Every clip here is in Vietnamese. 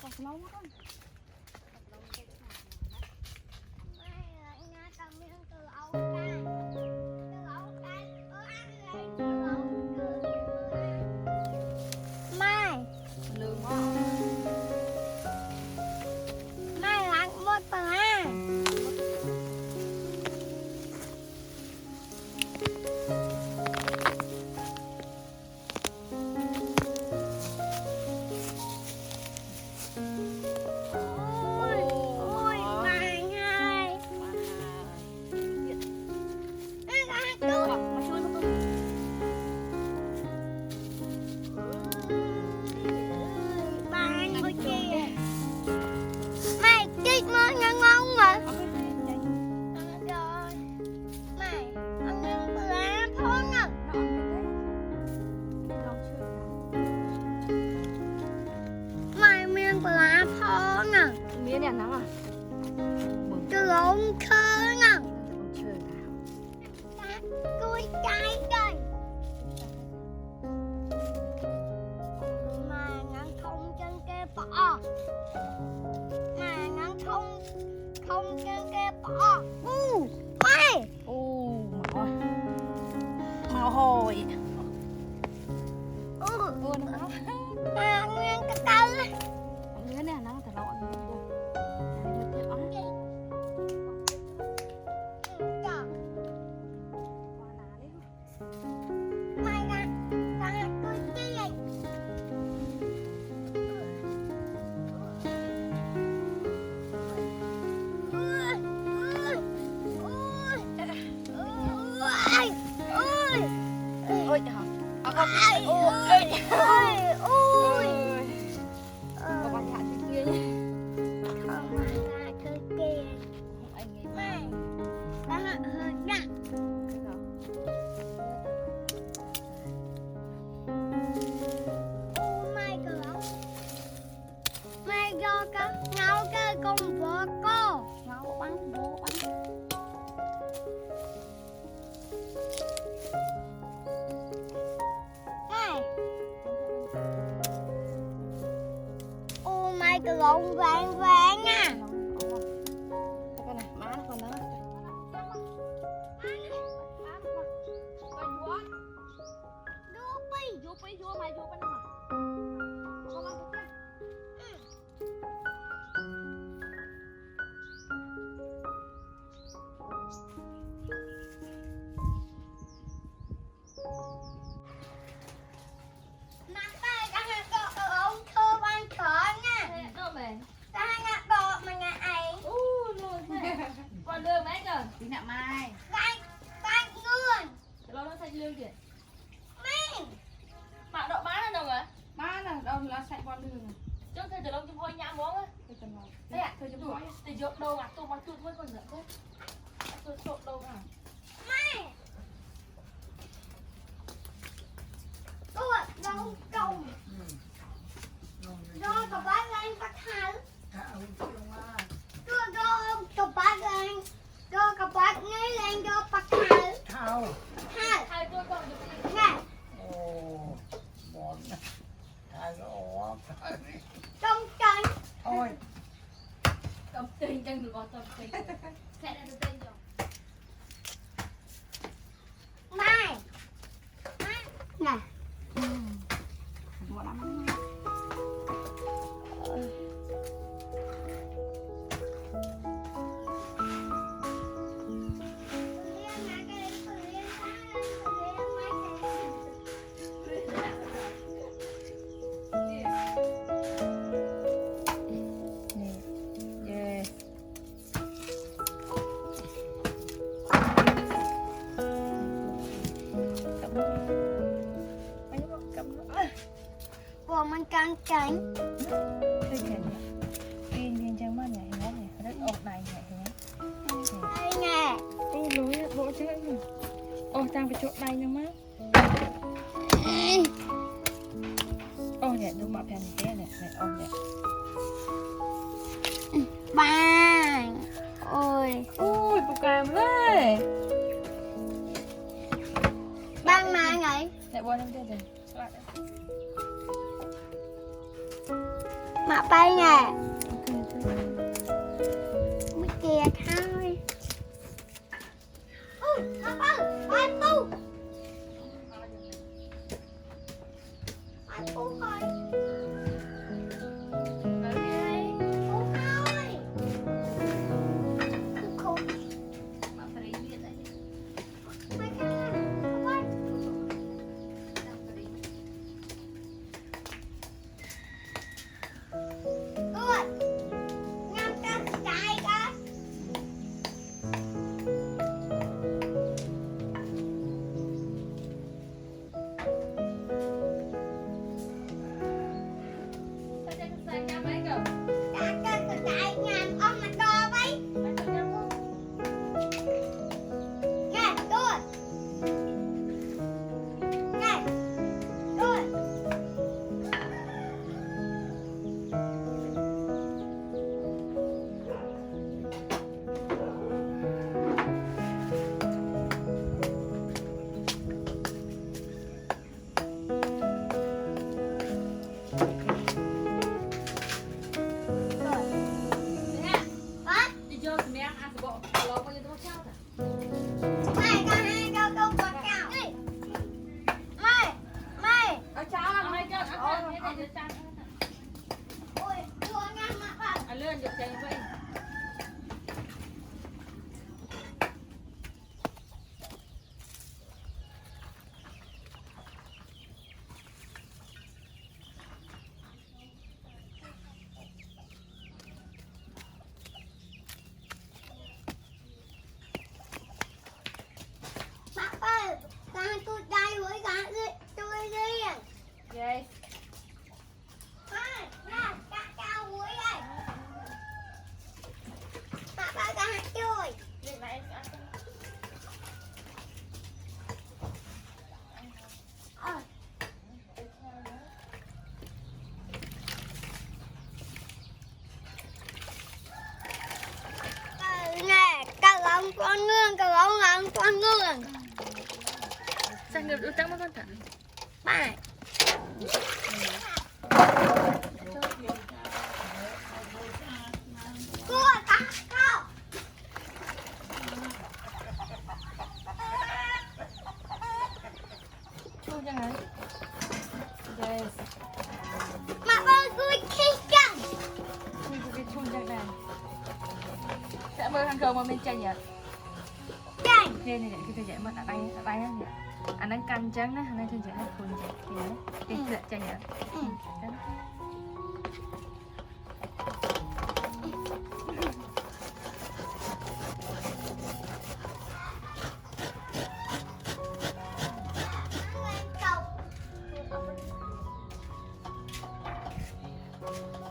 Còn lâu quá con. Mai Lương quá. Mai ăn một bữa ha. Mía này nắng à? Trộn khơ nè. Con chơi nào. Cùi trái đây. Mà ngắn thông trên cái bọ. Mà ngắn thông trên cái bọ. Mày. Màu màu hồi. Nó nóng. Mà nguyên cái cây. Mía này nắng thật lộn. Ôi trời. Con bạn thả trên kia nhé. Anh ấy Mày hơi nặng. Mày cửa. Mày do cái ngáo cái con vợ cô. ngáo bắn bố bắn. Mày. Mày cửa ông vàng vàng à. Con này má nó còn đó. Vô mày vô bên nào. Con ăn cái. Con lương mấy cơ? Tí nạ mai. Bánh luôn. Lâu nó xanh lương kìa. Mình. Mạo độ bán ở đâu rồi? Má là đâu là xanh con lương này. Trước khi từ lâu chúng tôi nhã món á. Tôi cần nói. Thế à? Thôi chúng Tôi hỏi. thì dột đâu mà tôi bán chút với con nữa thế. Tôi sốt đâu à? Mày. Cô đâu trồng. Rồi có bác lên bắt hẳn. Rồi có bác lên. Rồi có bác ngay lên rồi bắt hẳn. Thao. Hai tôi còn được. Nè. Ồ, món này. Thao nó Trong chân. thôi. Cầm tiền chẳng được có cầm tiền. Sẽ là được tiền rồi. Mày. Nè. Ngọt lắm. Của mình căng cánh. Thế kìa. Đi chân mắt nhảy hết này. Rất ổn này nhảy hết. Đây nè. Ô lối bộ chứ. Ô trang phải chỗ đây nữa má. Ô nhảy đúng mà phèn thế này. Này ôm này. Ba. Ôi. Ui bụng càm đấy. Băng mà vậy. Lại bò lên đây rồi. Mà bay nè. Mới kìa thôi. Mà bay bu. Bay bu thôi. Nói đi đây. Bu thôi. Không. Bạn phải đi viện đấy. Bay ra. Bay. Ôi. Ngắm cái trái đó. Sao chạy không sang nhà mấy cậu? Đã cái trái ngàn ông mặt đo bay. Bạn chạy nhà không? Nè, đuôi. Nè, đuôi. Rồi. Nè, Hả? đi vô thì mẹ ăn ăn bộ. Lâu bao nhiêu tôi trao cả. Mày con hai cho con quạt cào. Mày. Ở cháu ăn mấy cân? Ăn cái này được chăng? Ôi, đùa ngang mặt vào. À lươn được chạy vậy. Mẹ ơi, con tôi đây với con tôi đi. Yes. Mày, nè, cà cao với đây. Mẹ ơi, con hãy chơi. Đi mà em ăn. Ờ. Nè, cà lông con nương, cà lông lông con nương. Sang được được trắng mấy con thẳng. Mày. Cua cá cao. Chu chẳng ấy. Yes. Mẹ ơi, tôi thích chân. Cái chu chẳng này. Sẽ bơi hàng cầu mà bên chanh nhỉ? Chân. Đây này kita chạy mất ở tay nhỉ? Anh đang canh trắng đấy, anh đang thường chạy nó phun chạy thì đấy. Cái lợn chanh nhỉ? Đấy.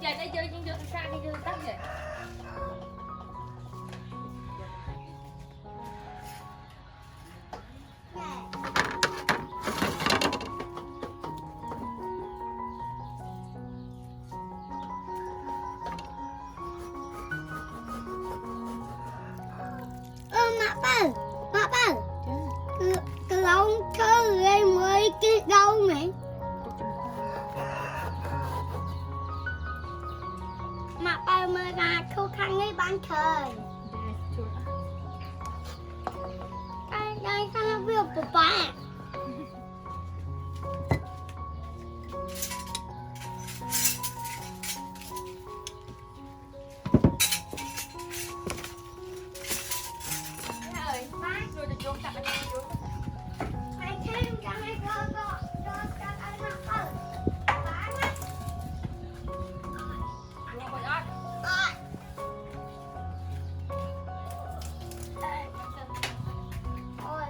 Chạy đây chơi nhưng chơi xa đi chơi tắt vậy. Mẹ ơi, cái lông chơi em mới cái đâu này. Mẹ ơi, mới ra thu khăn ấy bán trời. Đây sao biết của bà. Rồi được vô chặt anh vô. Mày thêm cho mày cho anh mặc ơi. Bán á. Anh em bơi ớt. Rồi. Ôi.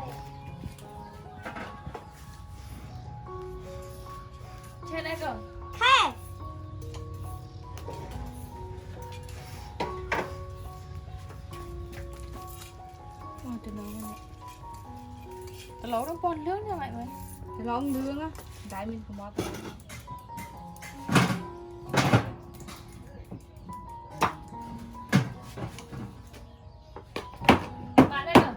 Trên đây cơ. Thế. Từ nấu này. Từ nấu nó còn lớn nha mọi người. Từ nấu nướng á. Cái mình không bỏ từ. Bạn đây rồi.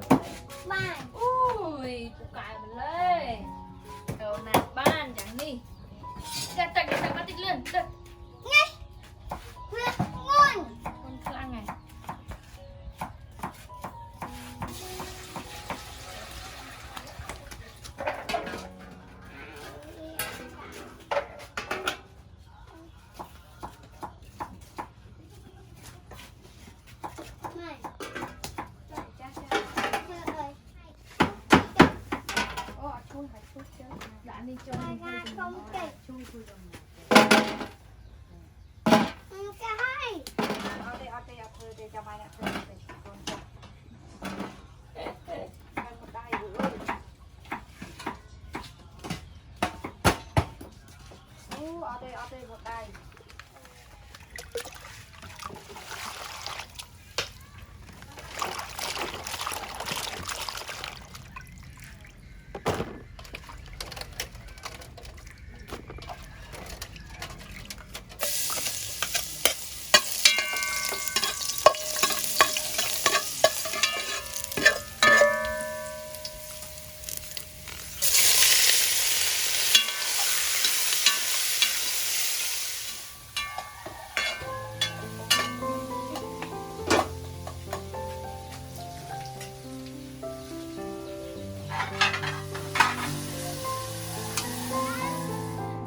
Bạn. Ui, củ cải mình lên. Đầu nạt ban chẳng đi. Ra tặng bắt tích lươn. Nghe. cái hay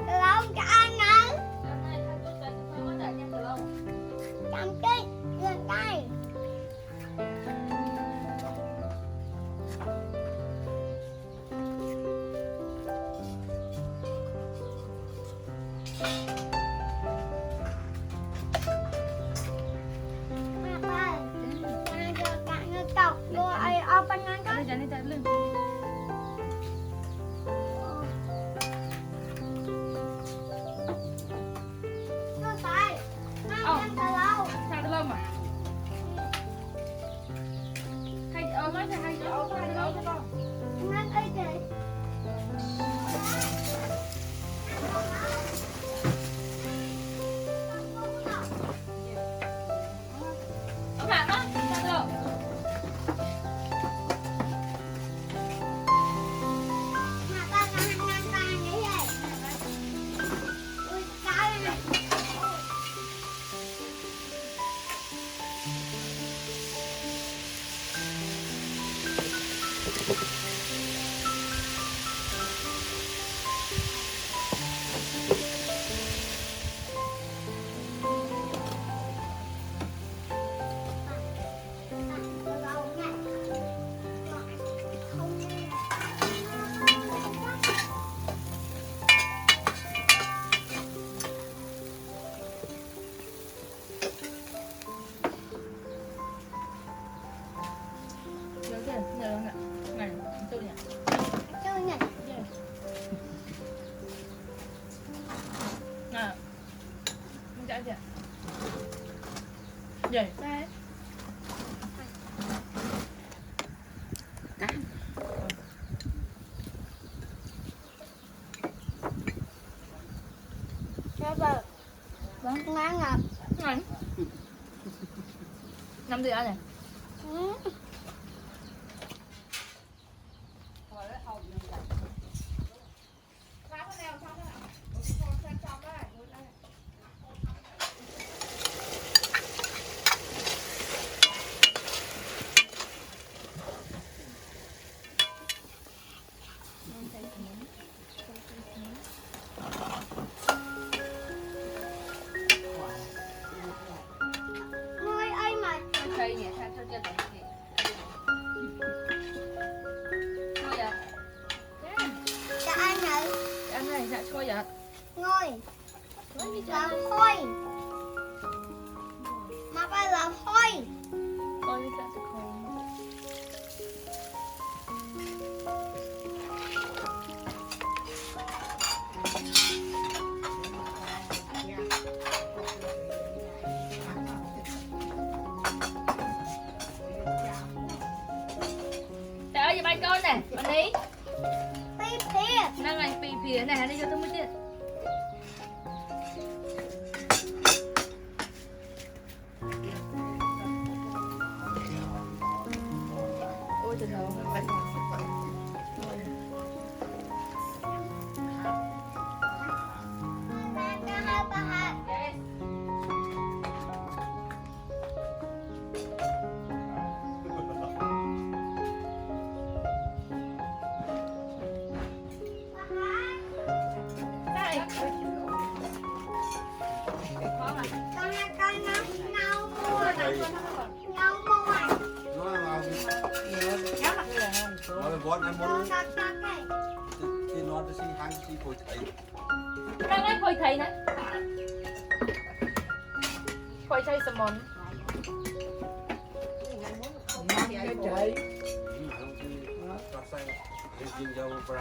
lâu cái anh ơi chăm cái gần đây apa yang agak ngetok lo air apa nangka Jangan tak lưng. selesai makan telur Sao được không ạ? Hay mấy cái hay đâu sao được không? ngan ấy kìa Ông Hạng á, sao được? makan ngan như vậy ui cái này Nhớ chưa? Nhớ không ạ? Này, tôi nhỉ? chưa nhỉ À. Mình chạy chưa? Vậy. Đây. Thế giờ ngon ngọt Này. Năm gì ăn này? ừ. Nuôi ấy mà Thấy nhỉ? Sao chưa được gì? Thôi à? cho anh nhỉ Ăn này dạ thôi à? ngồi làm khôi mà phải làm khôi Ôi dạ sẽ không. Trời ơi, bạn con này, bạn đi. pi pia Đang ngày pì phía này, đi cho tôi mới tiền. Ôi trời ơi, bạn. Đây. Khó mà. Ngâu mua Nó là Nhắm mặt. nó là con em muốn Nó thì nó nó xin hàng xin phôi thấy đang nói phơi thầy nè phơi thầy sầm mòn Ngon cái trời. cho say để riêng dâu bra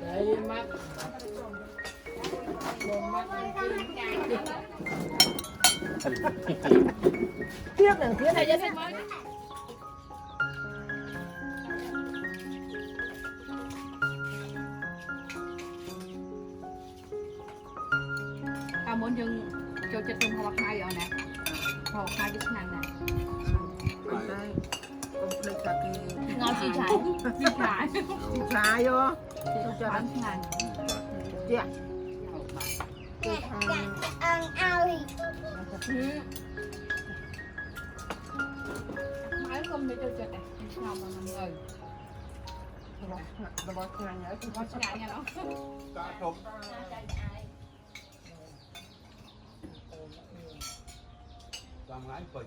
Đây mắt. tiếc là phía thầy này cho thêm mới tao muốn dừng cho chật trong hoa hai rồi nè hoa hai cái này nè Đây. Con đây cả cái ngon chị trái chị trái trái vô. cho bánh này Dạ. ăn ao thì máy không để cho chật này nào mà nằm ngồi Nó bớt cái này nhớ. có chạy nha nó cả thùng làm ngái phình